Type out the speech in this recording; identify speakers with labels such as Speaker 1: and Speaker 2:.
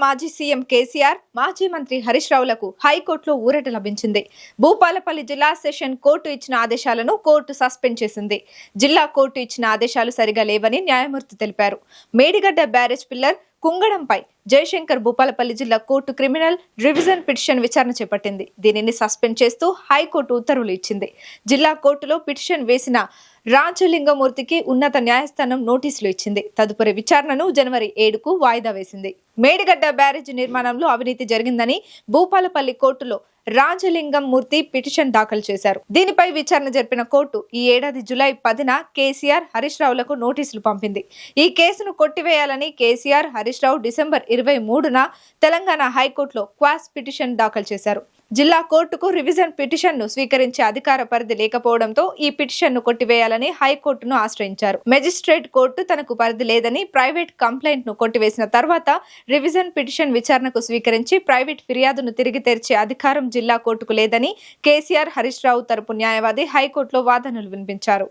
Speaker 1: మాజీ సీఎం కేసీఆర్, మాజీ మంత్రి హరీష్ రావులకు హైకోర్టులో ఊరట లభించింది. భూపాలపల్లి జిల్లా సెషన్ కోర్టు ఇచ్చిన ఆదేశాలను కోర్టు సస్పెండ్ చేసింది. జిల్లా కోర్టు ఇచ్చిన ఆదేశాలు సరిగా లేవని న్యాయమూర్తి తెలిపారు. మేడిగడ్డ బ్యారేజ్ పిల్లర్ కుంగడంపై జయశంకర్ భూపాలపల్లి జిల్లా కోర్టు క్రిమినల్ రివిజన్ పిటిషన్ విచారణ చేపట్టింది. దీనిని సస్పెండ్ చేస్తూ హైకోర్టు ఉత్తర్వులు ఇచ్చింది. జిల్లా కోర్టులో పిటిషన్ వేసిన రాజలింగమూర్తికి ఉన్నత న్యాయస్థానం నోటీసులు ఇచ్చింది. తదుపరి విచారణను జనవరి 7కు వాయిదా వేసింది. మేడిగడ్డ బ్యారేజీ నిర్మాణంలో అవినీతి జరిగిందని భూపాలపల్లి కోర్టులో రాజలింగమూర్తి పిటిషన్ దాఖలు చేశారు. దీనిపై విచారణ జరిపిన కోర్టు ఈ ఏడాది జూలై 10న కేసీఆర్, హరీష్ రావులకు నోటీసులు పంపింది. ఈ కేసును కొట్టివేయాలని కేసీఆర్, హరీష్ రావు డిసెంబర్ 23న తెలంగాణ హైకోర్టులో క్వాష్ పిటిషన్ దాఖలు చేశారు. జిల్లా కోర్టుకు రివిజన్ పిటిషన్ ను స్వీకరించే అధికార పరిధి లేకపోవడంతో ఈ పిటిషన్ ను కొట్టివేయాలని హైకోర్టును ఆశ్రయించారు. మెజిస్ట్రేట్ కోర్టు తనకు పరిధి లేదని ప్రైవేట్ కంప్లైంట్ ను కొట్టివేసిన తర్వాత రివిజన్ పిటిషన్ విచారణకు స్వీకరించి ప్రైవేట్ ఫిర్యాదును తిరిగి తెరిచే అధికారం జిల్లా కోర్టుకు లేదని కేసీఆర్, హరీష్ రావు తరపు న్యాయవాది హైకోర్టులో వాదనలు వినిపించారు.